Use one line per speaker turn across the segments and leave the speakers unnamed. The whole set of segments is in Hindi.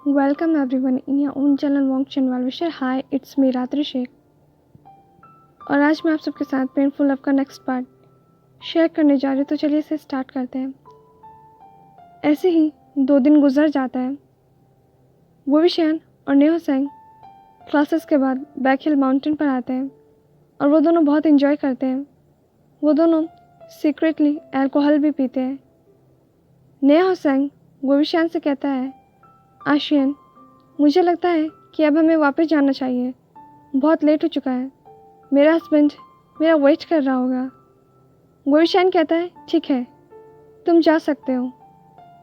Welcome everyone in your own channel Wong Chanwal Vishar. Hi, it's me रात्रि शेख और आज मैं आप सबके साथ पेनफुल लव का नेक्स्ट पार्ट शेयर करने जा रही हूँ। तो चलिए इसे स्टार्ट करते हैं। ऐसे ही 2 दिन गुजर जाता है। वोविशियान और नेहो सेंग क्लासेस के बाद बैक हिल माउंटेन पर आते हैं और वो दोनों बहुत इन्जॉय करते हैं। वो दोनों सीक्रेटली अल्कोहल भी पीते हैं। नेहो सेंग वोविशियान से कहता है, आशियन, मुझे लगता है कि अब हमें वापस जाना चाहिए। बहुत लेट हो चुका है। मेरा हस्बैंड मेरा वेट कर रहा होगा। वोविशियान कहता है, ठीक है, तुम जा सकते हो।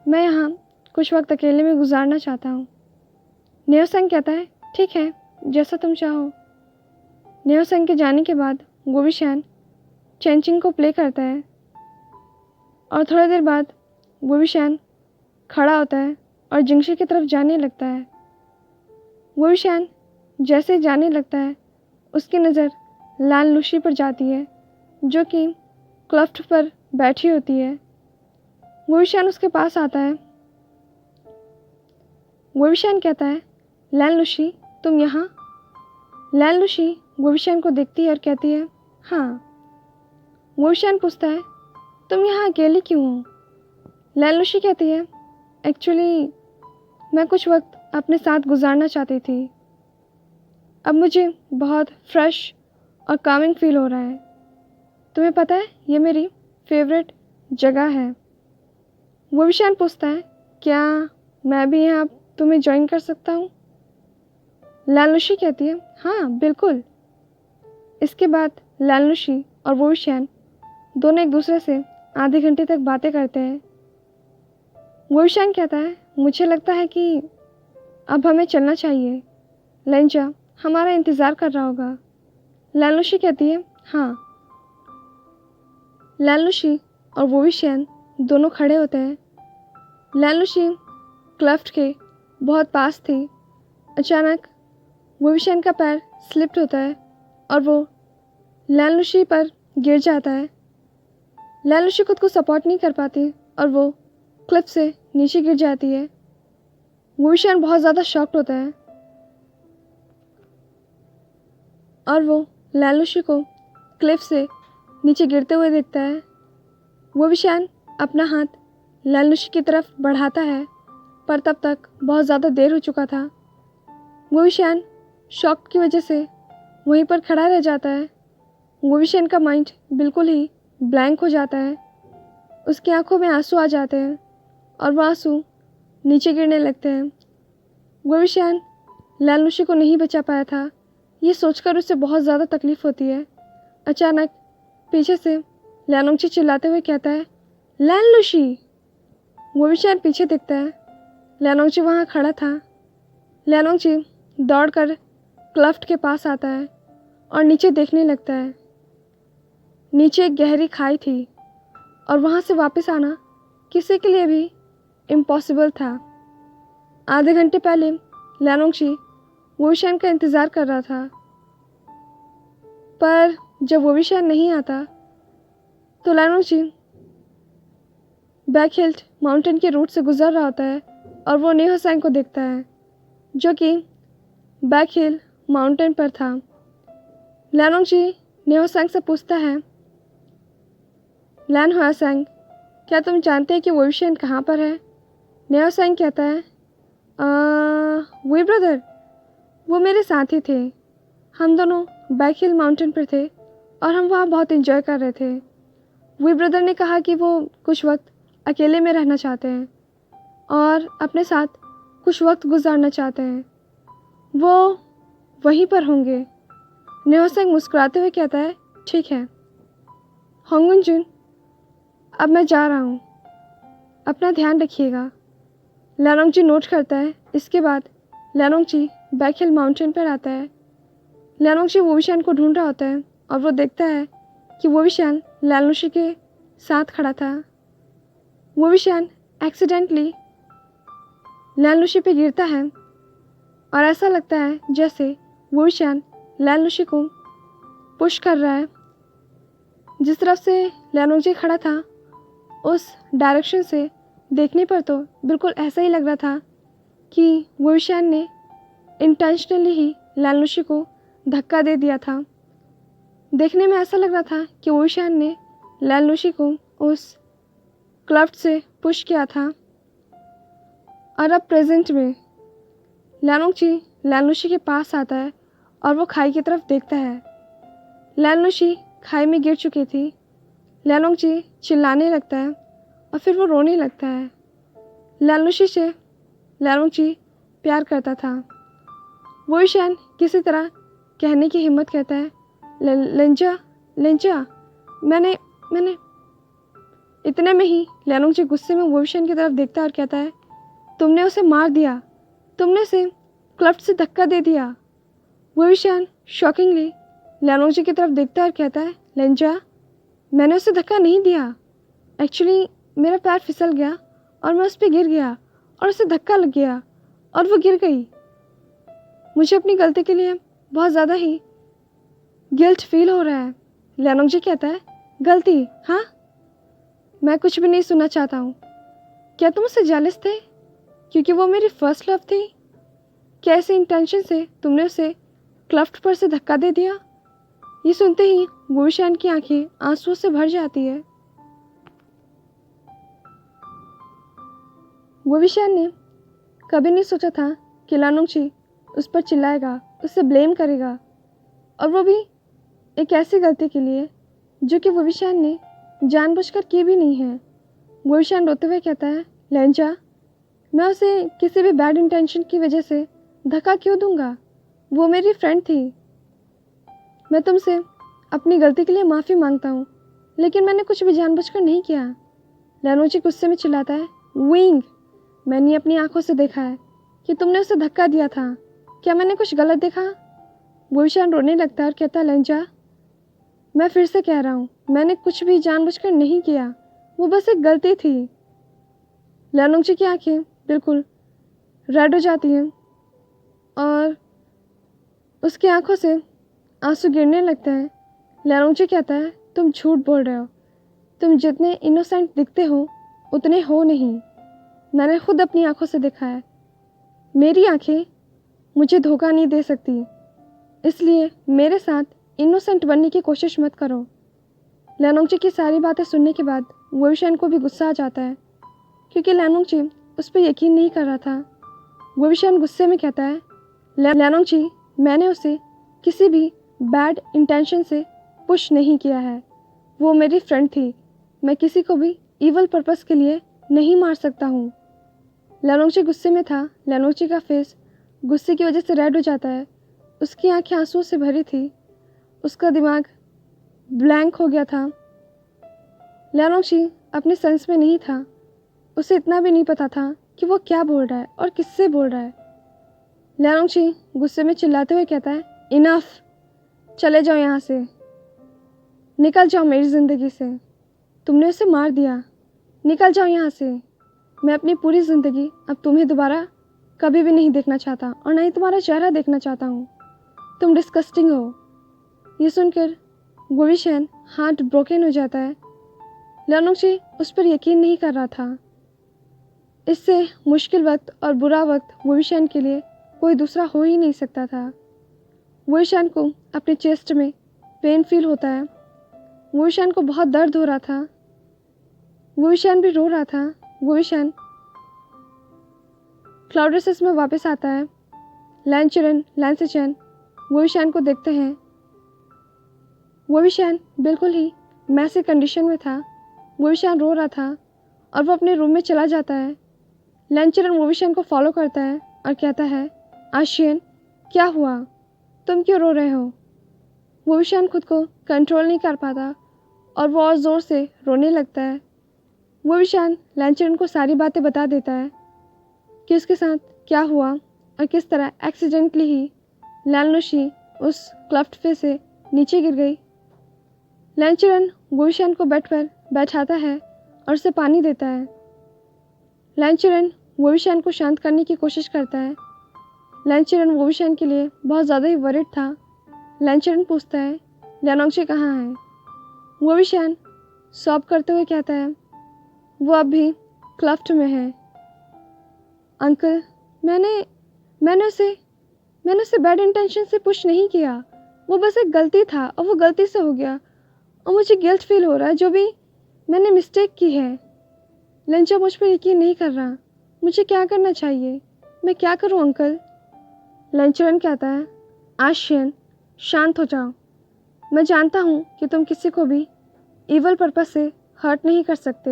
मैं यहाँ कुछ वक्त अकेले में गुजारना चाहता हूँ। नेहो सेंग कहता है, ठीक है, जैसा तुम चाहो। नेहो सेंग के जाने के बाद वोविशियान चेंचिंग को प्ले करता है और थोड़ी देर बाद वोविशियान खड़ा होता है और जिंगशी की तरफ जाने लगता है। वोविशियान जैसे जाने लगता है उसकी नज़र लान लुशी पर जाती है जो कि क्लफ्ट पर बैठी होती है। वोविशियान उसके पास आता है। वोविशियान कहता है, लान लुशी, तुम यहाँ? लान लुशी वोविशियान को देखती है और कहती है, हाँ। वोविशियान पूछता है, तुम यहाँ अकेली क्यों हो? लान लुशी कहती है, एक्चुअली मैं कुछ वक्त अपने साथ गुजारना चाहती थी। अब मुझे बहुत फ्रेश और कामिंग फील हो रहा है। तुम्हें पता है, ये मेरी फेवरेट जगह है। वोविशियान पूछता है, क्या मैं भी यहाँ तुम्हें ज्वाइन कर सकता हूँ? लान लुशी कहती है, हाँ बिल्कुल। इसके बाद लान लुशी और वोविशियान दोनों एक दूसरे से आधे घंटे तक बातें करते हैं। वोविशियान कहता है, मुझे लगता है कि अब हमें चलना चाहिए। लेंजा हमारा इंतज़ार कर रहा होगा। लान लुशी कहती है, हाँ। लान लुशी और वोविशियान दोनों खड़े होते हैं। लान लुशी क्लफ्ट के बहुत पास थी। अचानक वोविशियान का पैर स्लिप्ड होता है और वो लान लुशी पर गिर जाता है। लान लुशी खुद को सपोर्ट नहीं कर पाती और वो क्लिफ से नीचे गिर जाती है। वोविशियान बहुत ज़्यादा शॉक्ड होता है और वो लान लुशी को क्लिफ से नीचे गिरते हुए देखता है। वोविशियान अपना हाथ लान लुशी की तरफ बढ़ाता है पर तब तक बहुत ज़्यादा देर हो चुका था। वोविशियान शॉक की वजह से वहीं पर खड़ा रह जाता है। वोविशियान का माइंड बिल्कुल ही ब्लैंक हो जाता है। उसकी आंखों में आंसू आ जाते हैं और वो आंसू नीचे गिरने लगते हैं। वोविशियान लान लुशी को नहीं बचा पाया था, ये सोचकर उसे बहुत ज़्यादा तकलीफ़ होती है। अचानक पीछे से लानोंगची चिल्लाते हुए कहता है, लान लुशी। वोविशियान पीछे देखता है। लानोंगची वहाँ खड़ा था। लानोंगची दौड़कर क्लफ्ट के पास आता है और नीचे देखने लगता है। नीचे एक गहरी खाई थी और वहाँ से वापस आना किसी के लिए भी इम्पॉसिबल था। आधे घंटे पहले लानोंगची वोविशियान का इंतज़ार कर रहा था, पर जब वोविशियान नहीं आता तो लानोंगची बैक हिल माउंटेन के रूट से गुजर रहा होता है और वो नेहो सेंग को देखता है जो कि बैक हिल माउंटेन पर था। लानोंगची नेहो सेंग से पूछता है, लान हुआ सेंग, क्या तुम जानते हैं कि वोविशियान कहाँ पर है? नेहो सेंग कहता है, वी ब्रदर, वो मेरे साथी थे। हम दोनों बैक हिल माउंटेन पर थे और हम वहाँ बहुत एंजॉय कर रहे थे। वी ब्रदर ने कहा कि वो कुछ वक्त अकेले में रहना चाहते हैं और अपने साथ कुछ वक्त गुजारना चाहते हैं। वो वहीं पर होंगे। नेहो सेंग मुस्कुराते हुए कहता है, ठीक है। होंगुन जुन, अब मैं जा रहा हूँ, अपना ध्यान रखिएगा। लानोंगची नोट करता है। इसके बाद लानोंगची बैक हिल माउंटेन पर आता है। लानोंगची वोविशियान को ढूंढ रहा होता है और वो देखता है कि वोविशियान लान लुशी के साथ खड़ा था। वोविशियान एक्सीडेंटली लान लुशी पे गिरता है और ऐसा लगता है जैसे वोविशियान लान लुशी को पुश कर रहा है। जिस तरफ से लानोंगची खड़ा था उस डायरेक्शन से देखने पर तो बिल्कुल ऐसा ही लग रहा था कि वोविशान ने इंटेंशनली ही लैनलुशी को धक्का दे दिया था। देखने में ऐसा लग रहा था कि वोविशान ने लैनलुशी को उस क्लफ्ट से पुश किया था। और अब प्रेजेंट में लैनोंगची लैनलुशी के पास आता है और वो खाई की तरफ देखता है। लैनलुशी खाई में गिर चुकी थी। लैनोंगची चिल्लाने लगता है और फिर वो रोने लगता है। लैनलुशी से लैनोंगची प्यार करता था। वोविशान किसी तरह कहने की हिम्मत करता है, लेंजा लेंजा मैंने मैंने इतने में ही लैनोंगची गुस्से में वोविशान की तरफ देखता है और कहता है, तुमने उसे मार दिया, तुमने उसे क्लफ्ट से धक्का दे दिया। वोविशान शॉकिंगली लैनोंगची की तरफ देखता है और कहता है, लेंजा मैंने उसे धक्का नहीं दिया। एक्चुअली मेरा पैर फिसल गया और मैं उस पर गिर गया और उसे धक्का लग गया और वो गिर गई। मुझे अपनी गलती के लिए बहुत ज़्यादा ही गिल्ट फील हो रहा है। लैनोंगची कहता है, गलती? हाँ, मैं कुछ भी नहीं सुनना चाहता हूँ। क्या तुम उससे जेलस थे क्योंकि वो मेरी फर्स्ट लव थी? क्या ऐसे इंटेंशन से तुमने उसे क्लफ्ट पर से धक्का दे दिया? ये सुनते ही वोविशान की आंखें आंसुओं से भर जाती है। वोविशान ने कभी नहीं सोचा था कि लैनोंगची उस पर चिल्लाएगा, उससे ब्लेम करेगा, और वो भी एक ऐसी गलती के लिए जो कि वोविशान ने जानबूझकर की भी नहीं है। वोविशान रोते हुए कहता है, लेंजा मैं उसे किसी भी बैड इंटेंशन की वजह से धक्का क्यों दूंगा? वो मेरी फ्रेंड थी। मैं तुमसे अपनी गलती के लिए माफ़ी मांगता हूँ, लेकिन मैंने कुछ भी जानबूझकर नहीं किया। लैनोंगची गुस्से में चिल्लाता है, विंग मैंने अपनी आंखों से देखा है कि तुमने उसे धक्का दिया था। क्या मैंने कुछ गलत देखा? वोविशान रोने लगता है और कहता है, लेंजा मैं फिर से कह रहा हूँ, मैंने कुछ भी जानबूझकर नहीं किया, वो बस एक गलती थी। लैनोंगची की आंखें बिल्कुल रेड हो जाती हैं और उसकी आंखों से आंसू गिरने लगते हैं। लैनोंगची कहता है, तुम झूठ बोल रहे हो, तुम जितने इनोसेंट दिखते हो उतने हो नहीं। मैंने खुद अपनी आंखों से देखा है। मेरी आंखें मुझे धोखा नहीं दे सकती, इसलिए मेरे साथ इनोसेंट बनने की कोशिश मत करो। लैनोंगची की सारी बातें सुनने के बाद वोविशान को भी गुस्सा आ जाता है क्योंकि लैनोंगची उस पर यकीन नहीं कर रहा था। वोविशान गुस्से में कहता है, लैनोंगची मैंने उसे किसी भी बैड इंटेंशन से पुश नहीं किया है। वो मेरी फ्रेंड थी। मैं किसी को भी इवल पर्पस के लिए नहीं मार सकता हूँ। लैनोंगची गुस्से में था। लैनोंगची का फेस गुस्से की वजह से रेड हो जाता है। उसकी आंखें आंसुओं से भरी थी। उसका दिमाग ब्लैंक हो गया था। लैनोंगची अपने सेंस में नहीं था। उसे इतना भी नहीं पता था कि वो क्या बोल रहा है और किससे बोल रहा है। लैनोंगची गुस्से में चिल्लाते हुए कहता है, इनफ, चले जाओ यहाँ से, निकल जाओ मेरी ज़िंदगी से। तुमने उसे मार दिया, निकल जाओ यहाँ से। मैं अपनी पूरी ज़िंदगी अब तुम्हें दोबारा कभी भी नहीं देखना चाहता और ना ही तुम्हारा चेहरा देखना चाहता हूँ। तुम डिस्कस्टिंग हो। ये सुनकर वोविशान हार्ट ब्रोकन हो जाता है। लैनोंगची उस पर यकीन नहीं कर रहा था। इससे मुश्किल वक्त और बुरा वक्त वोविशान के लिए कोई दूसरा हो ही नहीं सकता था। वोविशान को अपने चेस्ट में पेन फील होता है। वोविशान को बहुत दर्द हो रहा था। वोविशान भी रो रहा था। वोविशान क्लाउडेसिस में वापस आता है। लैनचेरन लैंसेचेन वोविशान को देखते हैं। वोविशान बिल्कुल ही मैसी कंडीशन में था। वोविशान रो रहा था और वो अपने रूम में चला जाता है। लैनचेरन वोविशान को फॉलो करता है और कहता है, आशियन क्या हुआ, तुम क्यों रो रहे हो? वोविशान खुद को कंट्रोल नहीं कर पाता और वो और ज़ोर से रोने लगता है। वोविशान लैनचेरन को सारी बातें बता देता है कि उसके साथ क्या हुआ और किस तरह एक्सीडेंटली ही लैनलुशी उस क्लफ्ट पे से नीचे गिर गई। लैनचेरन वोविशान को बेड पर बैठाता है और उसे पानी देता है। लैनचेरन वोविशान को शांत करने की कोशिश करता है। लैनचेरन वोविशान के लिए बहुत ज़्यादा ही वरिड था। लैनचेरन पूछता है, लैनोंगची कहाँ है? वोविशान सॉब करते हुए कहता है, वो अब भी क्लफ्ट में है। अंकल मैंने मैंने उसे बैड इंटेंशन से पुश नहीं किया। वो बस एक गलती था और वो गलती से हो गया और मुझे गिल्ट फील हो रहा है जो भी मैंने मिस्टेक की है। लंचा मुझ पर यकीन नहीं कर रहा। मुझे क्या करना चाहिए? मैं क्या करूं अंकल? लंचरन कहता है, आशियन शांत हो जाओ। मैं जानता हूँ कि तुम किसी को भी ईवल पर्पस से हर्ट नहीं कर सकते।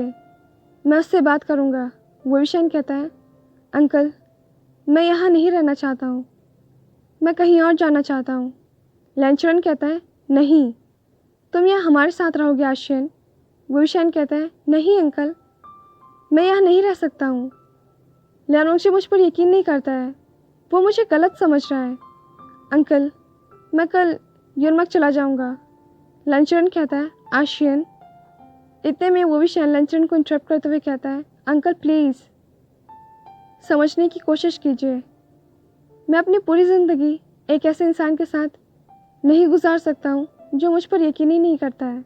मैं उससे बात करूँगा। वोविशन कहता है, अंकल मैं यहाँ नहीं रहना चाहता हूँ, मैं कहीं और जाना चाहता हूँ। लंचरन कहता है, नहीं तुम यहाँ हमारे साथ रहोगे आशियन। वोविशन कहता है, नहीं अंकल मैं यहाँ नहीं रह सकता हूँ। लियानोंगची मुझ पर यकीन नहीं करता है, वो मुझे गलत समझ रहा है। अंकल मैं कल युनमक चला जाऊँगा। लंचरन कहता है, आशियन। इतने में वो भी लंचरन को इंटरप्ट करते हुए कहता है, अंकल प्लीज़ समझने की कोशिश कीजिए। मैं अपनी पूरी ज़िंदगी एक ऐसे इंसान के साथ नहीं गुजार सकता हूँ जो मुझ पर यकीन ही नहीं करता है,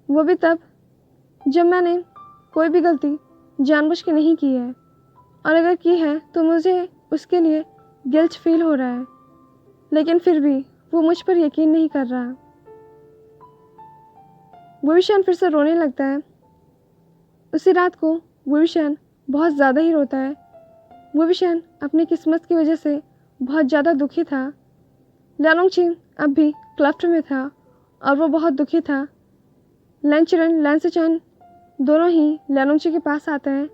वो भी तब जब मैंने कोई भी गलती जानबूझ के नहीं की है, और अगर की है तो मुझे उसके लिए गिल्ट फील हो रहा है, लेकिन फिर भी वो मुझ पर यकीन नहीं कर रहा। वोविशन फिर से रोने लगता है। उसी रात को वोविशन बहुत ज़्यादा ही रोता है। वोविशन अपनी किस्मत की वजह से बहुत ज़्यादा दुखी था। लियानोंगची अब भी क्लफ्ट में था और वो बहुत दुखी था। लंचरन लैंसचैन दोनों ही लियानोंगची के पास आते हैं।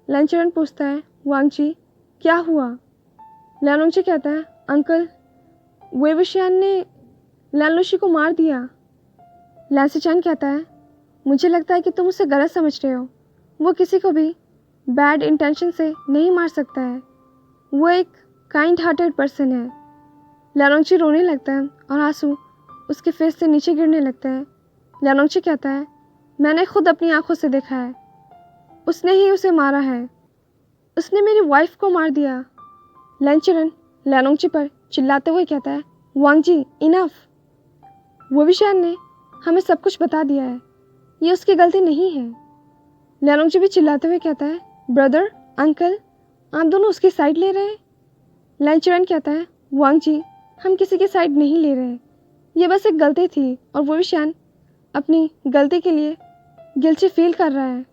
लंचरन पूछता है, वांगची क्या हुआ? लियानोंगची कहता है, अंकल वेविशियान ने लैनलुशी को मार दिया। लैंसचैन कहता है, मुझे लगता है कि तुम उसे गलत समझ रहे हो। वो किसी को भी बैड इंटेंशन से नहीं मार सकता है, वो एक काइंड हार्टेड पर्सन है। लियानोंगची रोने लगता है और आंसू उसके फेस से नीचे गिरने लगते हैं। लियानोंगची कहता है, मैंने खुद अपनी आंखों से देखा है, उसने ही उसे मारा है, उसने मेरी वाइफ को मार दिया। लंचरन लियानोंगची पर चिल्लाते हुए कहता है, वांगजी इनफ। वोविशान ने हमें सब कुछ बता दिया है, ये उसकी गलती नहीं है। लियानोंगची भी चिल्लाते हुए कहता है, ब्रदर अंकल आप दोनों उसकी साइड ले रहे हैं। लंचरन कहता है, वांगजी हम किसी की साइड नहीं ले रहे, ये बस एक गलती थी और वोविशान अपनी गलती के लिए गिल्टी फील कर रहा है।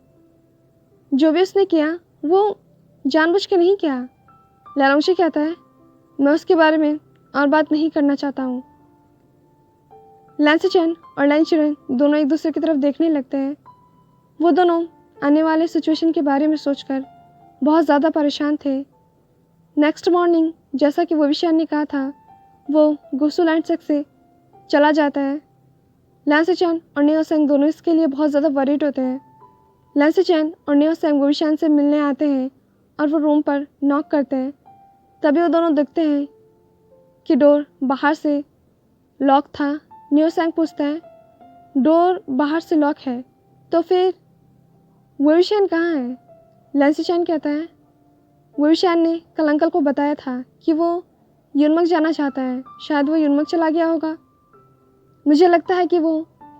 जो भी उसने किया वो जानबूझ के नहीं किया। लियानोंगची कहता है, मैं उसके बारे में और बात नहीं करना चाहता हूँ। लैंसचैन और लंचरन दोनों एक दूसरे की तरफ देखने लगते हैं। वो दोनों आने वाले सिचुएशन के बारे में सोचकर बहुत ज़्यादा परेशान थे। नेक्स्ट मॉर्निंग जैसा कि वोविशान ने कहा था, वो गुसु लैंडसेक से चला जाता है। लैंसचैन और नियोसेंग दोनों इसके लिए बहुत ज़्यादा वरीड होते हैं। लैंसचैन और नियोसेंग वोविशान से मिलने आते हैं और वो रूम पर नॉक करते हैं। तभी वो दोनों देखते हैं कि डोर बाहर से लॉक था। नियोसेंग पूछता है, डोर बाहर से लॉक है तो फिर वोविशान कहाँ है? लैंसचैन कहता है, वोविशान ने कल अंकल को बताया था कि वो युनमक जाना चाहता है, शायद वो युनमक चला गया होगा। मुझे लगता है कि वो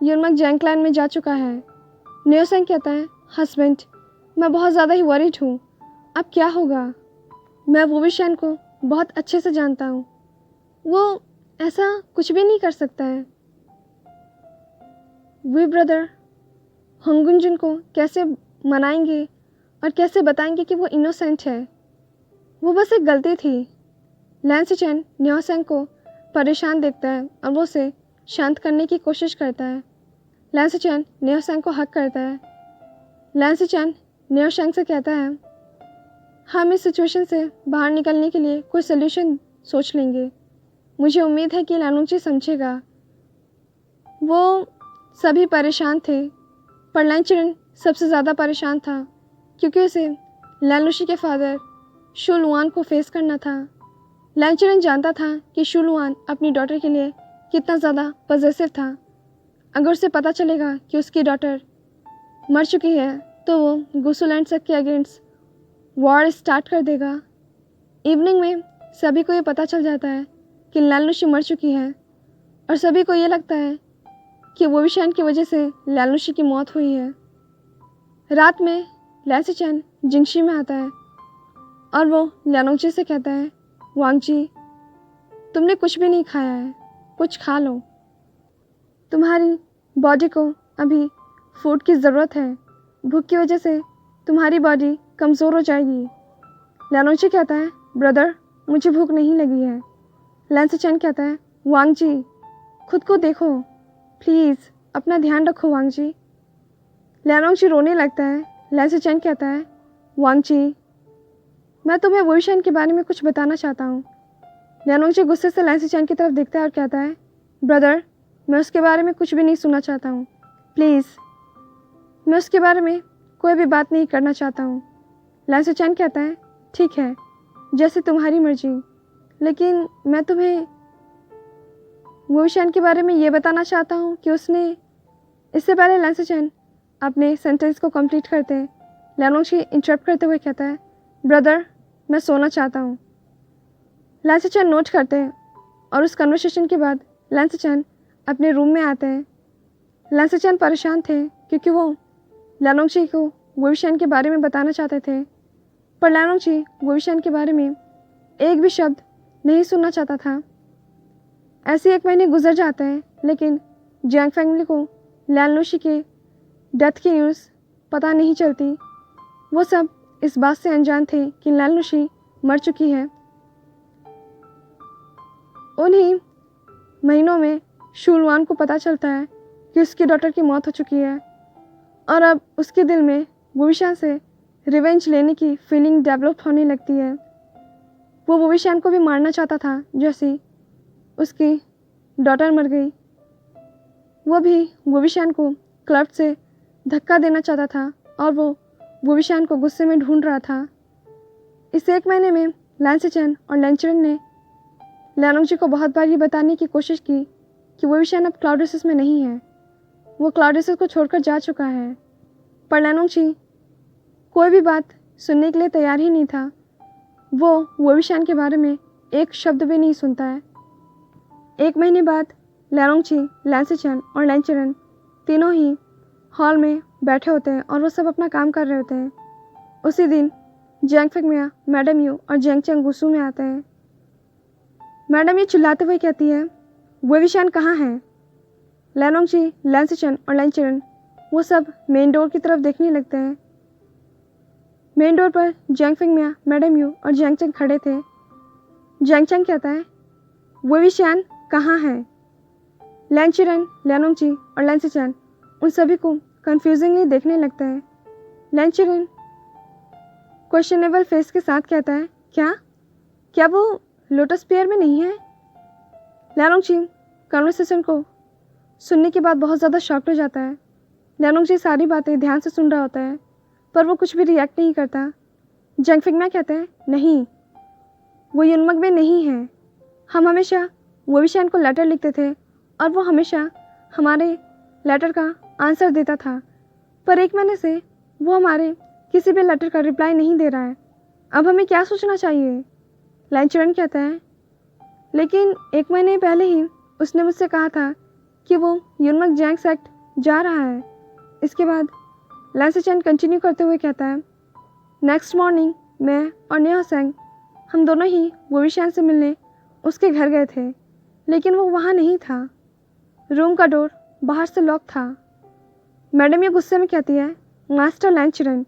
युनमक जैंगक्लैन में जा चुका है। नियोसेंग कहता है, हस्बैंड मैं बहुत ज़्यादा ही वरीड हूँ, अब क्या होगा? मैं वोविशान को बहुत अच्छे से जानता हूँ, वो ऐसा कुछ भी नहीं कर सकता है। वी ब्रदर होंगुंजुन को कैसे मनाएंगे और कैसे बताएंगे कि वो इनोसेंट है, वो बस एक गलती थी। लैंसचैन नियोसेंग को परेशान देखता है और वो उसे शांत करने की कोशिश करता है। लैंसचैन नियोसेंग को हक करता है। लैंसचैन नियोसेंग से कहता है, हम इस सिचुएशन से बाहर निकलने के लिए कोई सोल्यूशन सोच लेंगे। मुझे उम्मीद है कि लियानोंगची समझेगा। वो सभी परेशान थे, पर लंचरन सबसे ज़्यादा परेशान था क्योंकि उसे लैनलुशी के फादर शू लुआन को फेस करना था। लंचरन जानता था कि शू लुआन अपनी डॉटर के लिए कितना ज़्यादा पॉजेसिव था। अगर उसे पता चलेगा कि उसकी डॉटर मर चुकी है तो वो गुसु लैंडसेक के अगेंस्ट वॉर स्टार्ट कर देगा। इवनिंग में सभी को ये पता चल जाता है कि लैनलुशी मर चुकी है और सभी को ये लगता है कि वोविशान की वजह से लैनलुशी की मौत हुई है। रात में लैंसचैन जिंगशी में आता है। और वो ल्यानोंगची से कहता है, वांगची तुमने कुछ भी नहीं खाया है, कुछ खा लो, तुम्हारी बॉडी को अभी फूड की ज़रूरत है, भूख की वजह से तुम्हारी बॉडी कमज़ोर हो जाएगी। ल्यानोंगची कहता है, ब्रदर मुझे भूख नहीं लगी है। लैन सिचेन कहता है, वांगजी खुद को देखो, प्लीज़ अपना ध्यान रखो वांगजी। ल्यानोंगची रोने लगता है। लैन सिचेन कहता है, वांगजी मैं तुम्हें वुईशान के बारे में कुछ बताना चाहता हूँ। ल्यानोंगची गुस्से से लैन सिचेन की तरफ देखता है और कहता है, ब्रदर मैं उसके बारे में कुछ भी नहीं सुनना चाहता हूँ, प्लीज़ मैं उसके बारे में कोई भी बात नहीं करना चाहता हूँ। लैन सिचेन कहता है, ठीक है जैसे तुम्हारी मर्जी, लेकिन मैं तुम्हें वुईशान के बारे में ये बताना चाहता हूँ कि उसने इससे पहले लैन सिचेन अपने सेंटेंस को कंप्लीट करते हैं। ल्यानोंगची इंटरप्ट करते हुए कहता है, ब्रदर मैं सोना चाहता हूँ। लैन सिचेन नोट करते हैं और उस कन्वर्सेशन के बाद लैन सिचेन अपने रूम में आते हैं। लैन सिचेन परेशान थे क्योंकि वो ल्यानोंगची को वुईशान के बारे में बताना चाहते थे, पर ल्यानोंगची वुईशान के बारे में एक भी शब्द नहीं सुनना चाहता था। ऐसे 1 महीने गुजर जाते हैं, लेकिन जियांग फैमिली को लैन लुशी के डेथ की न्यूज़ पता नहीं चलती। वो सब इस बात से अनजान थे कि लैन लुशी मर चुकी है। उन्हीं महीनों में शुलवान को पता चलता है कि उसकी डॉटर की मौत हो चुकी है और अब उसके दिल में वुईशान से रिवेंज लेने की फीलिंग डेवलप होने लगती है। वो वुईशान को भी मारना चाहता था जैसे उसकी डॉटर मर गई। वो भी वुईशान को क्लब से धक्का देना चाहता था और वो वुईशान को गुस्से में ढूंढ रहा था। इस 1 महीने में लैन सिचेन और लैन चिरेन ने ल्यानोंगची को बहुत बार ये बताने की कोशिश की कि वुईशान अब क्लाउड रेसेस में नहीं है, वो क्लाउड रेसेस को छोड़कर जा चुका है, पर ल्यानोंगची कोई भी बात सुनने के लिए तैयार ही नहीं था। वो वुईशान के बारे में एक शब्द भी नहीं सुनता है। 1 महीने बाद ल्यानोंगची, लैन सिचेन और लैन चिरेन तीनों ही हॉल में बैठे होते हैं और वो सब अपना काम कर रहे होते हैं। उसी दिन जियांग फैंगमिया, मैडम यू और जियांग चैंग गुस्सू में आते हैं। मैडम यू चिल्लाते हुए कहती है, वुईशान कहाँ है? ल्यानोंगची, लैन सिचेन और लैन चिरेन वो सब मेन डोर की तरफ देखने लगते हैं। मेन डोर पर जियांग फैंगमिया, मैडम यू और जियांग चैंग खड़े थे। जियांग चैंग कहता है, वुईशान कहाँ है? लैन चिरेन, ल्यानोंगची और लैन सिचेन उन सभी को कंफ्यूजिंगली देखने लगते हैं। लैन चिरेन क्वेश्चनेबल फेस के साथ कहता है, क्या वो लोटस पेयर में नहीं है? ल्यानोंगची कन्वर्सेशन को सुनने के बाद बहुत ज़्यादा शॉक्ड हो जाता है। ल्यानोंगची सारी बातें ध्यान से सुन रहा होता है, पर वो कुछ भी रिएक्ट नहीं करता। जियांग फैंगमिया कहते हैं, नहीं वो युनमक में नहीं है। हम हमेशा वुईशान को लेटर लिखते थे और वो हमेशा हमारे लेटर का आंसर देता था, पर 1 महीने से वो हमारे किसी भी लेटर का रिप्लाई नहीं दे रहा है। अब हमें क्या सोचना चाहिए? लैन चिरेन कहता है, लेकिन 1 महीने पहले ही उसने मुझसे कहा था कि वो युनमक जियांग सेक्ट जा रहा है। इसके बाद लैन सिचेन कंटिन्यू करते हुए कहता है, नेक्स्ट मॉर्निंग मैं और नेहा सेंग हम दोनों ही वुईशान से मिलने उसके घर गए थे, लेकिन वो वहाँ नहीं था। रूम का डोर बाहर से लॉक था। मैडम ये गुस्से में कहती है, मास्टर लैन चिरेन,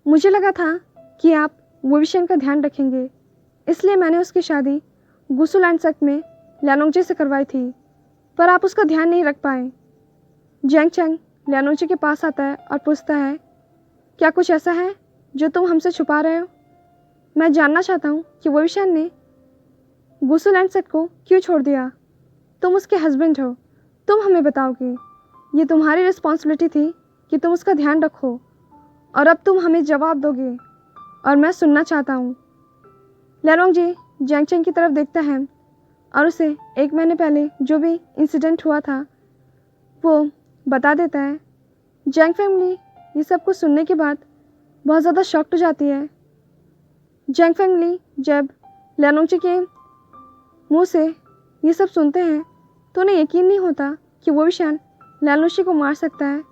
मुझे लगा था कि आप वुईशान का ध्यान रखेंगे, इसलिए मैंने उसकी शादी गुसु लैंड सेक्ट में ल्यानोंगची से करवाई थी, पर आप उसका ध्यान नहीं रख पाए। जियांग चैंग ल्यानोंगची के पास आता है और पूछता है, क्या कुछ ऐसा है जो तुम हमसे छुपा रहे हो? मैं जानना चाहता हूँ कि वुईशान ने गुसु लैंड सेक्ट को क्यों छोड़ दिया? तुम उसके हस्बैंड हो, तुम हमें बताओगे। ये तुम्हारी रिस्पॉन्सिबिलिटी थी कि तुम उसका ध्यान रखो, और अब तुम हमें जवाब दोगे और मैं सुनना चाहता हूँ। ल्यानोंगजी जियांग चैंग की तरफ देखता है और उसे 1 महीने पहले जो भी इंसिडेंट हुआ था वो बता देता है। जियांग फैमिली ये सब कुछ सुनने के बाद बहुत ज़्यादा शॉक्ड हो जाती है। जियांग फैमिली जब ल्यानोंगजी के मुंह से ये सब सुनते हैं तो उन्हें यकीन नहीं होता कि वुईशान ल्यानोंगची को मार सकता है।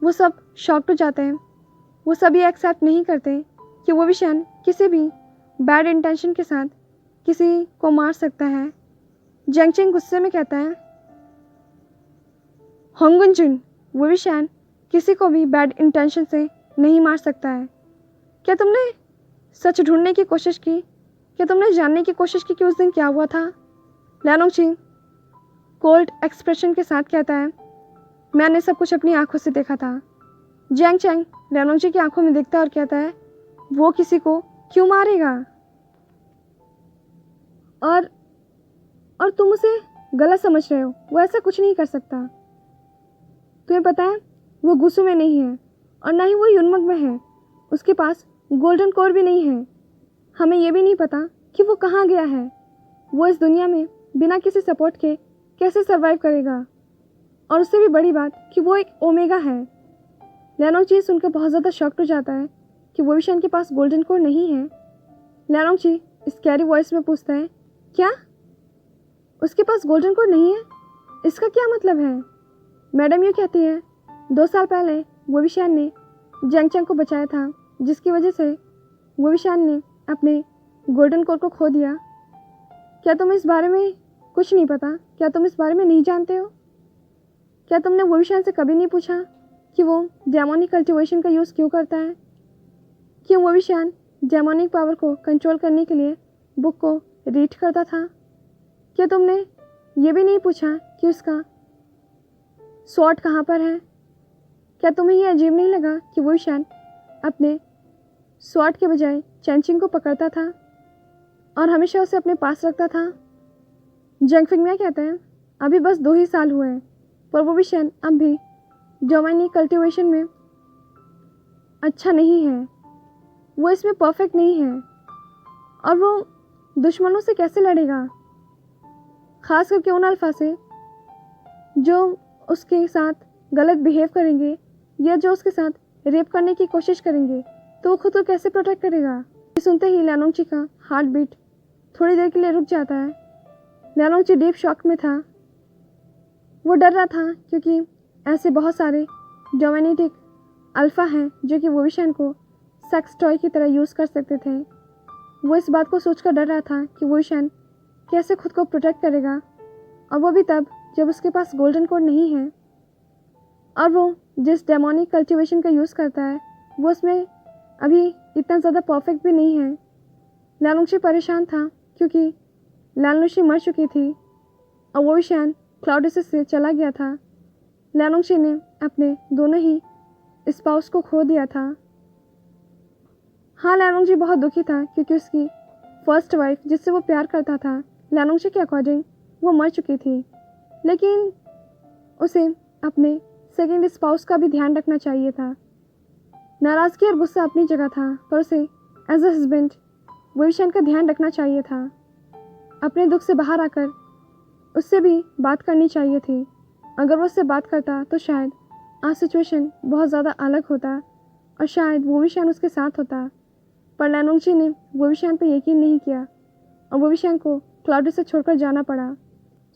वो सब शॉक्ड हो जाते हैं। वो सब ये एक्सेप्ट नहीं करते कि वुईशान किसी भी बैड इंटेंशन के साथ किसी को मार सकता है। जंगचिंग गुस्से में कहता है, होंगुनजुन, वुविशान किसी को भी बैड इंटेंशन से नहीं मार सकता है। क्या तुमने सच ढूंढने की कोशिश की? क्या तुमने जानने की कोशिश की कि उस दिन क्या हुआ था? लैनोंगचिंग कोल्ड एक्सप्रेशन के साथ कहता है, मैंने सब कुछ अपनी आंखों से देखा था। जैंग चैंग लैनोंगचिंग की आंखों में देखता है और कहता है, वो किसी को क्यों मारेगा? और तुम उसे गलत समझ रहे हो, वो ऐसा कुछ नहीं कर सकता। तुम्हें पता है वो गुस्सू में नहीं है और ना ही वो युनमग में है। उसके पास गोल्डन कोर भी नहीं है। हमें ये भी नहीं पता कि वो कहाँ गया है। वो इस दुनिया में बिना किसी सपोर्ट के कैसे सरवाइव करेगा? और उससे भी बड़ी बात कि वो एक ओमेगा है। लैनोंगची सुनकर बहुत ज़्यादा शॉक्ड हो जाता है कि वुविशान के पास गोल्डन कोर नहीं है। लैनोंगची स्कैरी वॉइस में पूछता है, क्या उसके पास गोल्डन कोर नहीं है? इसका क्या मतलब है? मैडम यूँ कहती है, 2 साल पहले वुविशान ने जैंगचैंग को बचाया था, जिसकी वजह से वुविशान ने अपने गोल्डन कोर को खो दिया। क्या तुम इस बारे में कुछ नहीं पता? क्या तुम इस बारे में नहीं जानते हो? क्या तुमने वुविशान से कभी नहीं पूछा कि वो डेमोनिक कल्टिवेशन का यूज़ क्यों करता है? क्यों वुविशान डेमोनिक पावर को कंट्रोल करने के लिए बुक को रीड करता था? क्या तुमने ये भी नहीं पूछा कि उसका स्वॉर्ड कहाँ पर है? क्या तुम्हें ये अजीब नहीं लगा कि वुविशान अपने स्वॉर्ड के बजाय चैंचिंग को पकड़ता था और हमेशा उसे अपने पास रखता था? जंग फिंगमिया कहते हैं, अभी बस 2 ही साल हुए हैं, पर वुविशान अब भी डोमिनिक कल्टिवेशन में अच्छा नहीं है। वो इसमें परफेक्ट नहीं है और वो दुश्मनों से कैसे लड़ेगा, ख़ास करके उन अल्फा से जो उसके साथ गलत बिहेव करेंगे या जो उसके साथ रेप करने की कोशिश करेंगे। तो वो खुद को कैसे प्रोटेक्ट करेगा? ये सुनते ही लैनोंगची का हार्ट बीट थोड़ी देर के लिए रुक जाता है। लैनोंगची डीप शॉक में था। वो डर रहा था क्योंकि ऐसे बहुत सारे डोमिनेटिक अल्फ़ा हैं जो कि वुविशान को सेक्स टॉय की तरह यूज़ कर सकते थे। वो इस बात को सोचकर डर रहा था कि वुविशान कैसे खुद को प्रोटेक्ट करेगा, और वो भी तब जब उसके पास गोल्डन कोड नहीं है। और वो जिस डेमोनिक कल्टिवेशन का यूज़ करता है वो उसमें अभी इतना ज़्यादा परफेक्ट भी नहीं है। लैनोंगची परेशान था क्योंकि लैनोंगची मर चुकी थी और वुविशान क्लाउडेसिस से चला गया था। लैनोंगची ने अपने दोनों ही स्पाउस को खो दिया था। हाँ, लैनोंगची बहुत दुखी था क्योंकि उसकी फर्स्ट वाइफ जिससे वो प्यार करता था, लैनोंगची के अकॉर्डिंग वो मर चुकी थी। लेकिन उसे अपने सेकेंड स्पाउस का भी ध्यान रखना चाहिए था। नाराज़गी और गुस्सा अपनी जगह था, पर उसे एज अ हस्बैंड वुविशान का ध्यान रखना चाहिए था। अपने दुख से बाहर आकर उससे भी बात करनी चाहिए थी। अगर वो उससे बात करता तो शायद आज सिचुएशन बहुत ज़्यादा अलग होता और शायद वुविशान उसके साथ होता। पर लैनोंगची ने वुविशान पर यकीन नहीं किया और वुविशान को क्लाउडेस से छोड़कर जाना पड़ा।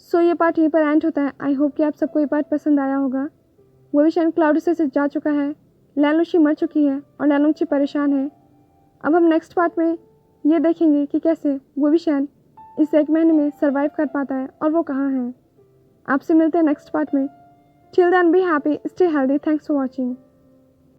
सो ये पार्ट यहीं पर एंड होता है। आई होप कि आप सबको ये पार्ट पसंद आया होगा। वुविशान क्लाउडेस से जा चुका है, लैनोंगची मर चुकी है और लैनोंगची परेशान है। अब हम नेक्स्ट पार्ट में ये देखेंगे कि कैसे वुविशान इस 1 महीने में सर्वाइव कर पाता है और वो कहाँ है। आपसे मिलते हैं नेक्स्ट पार्ट में। Till then be happy, stay healthy, thanks for watching.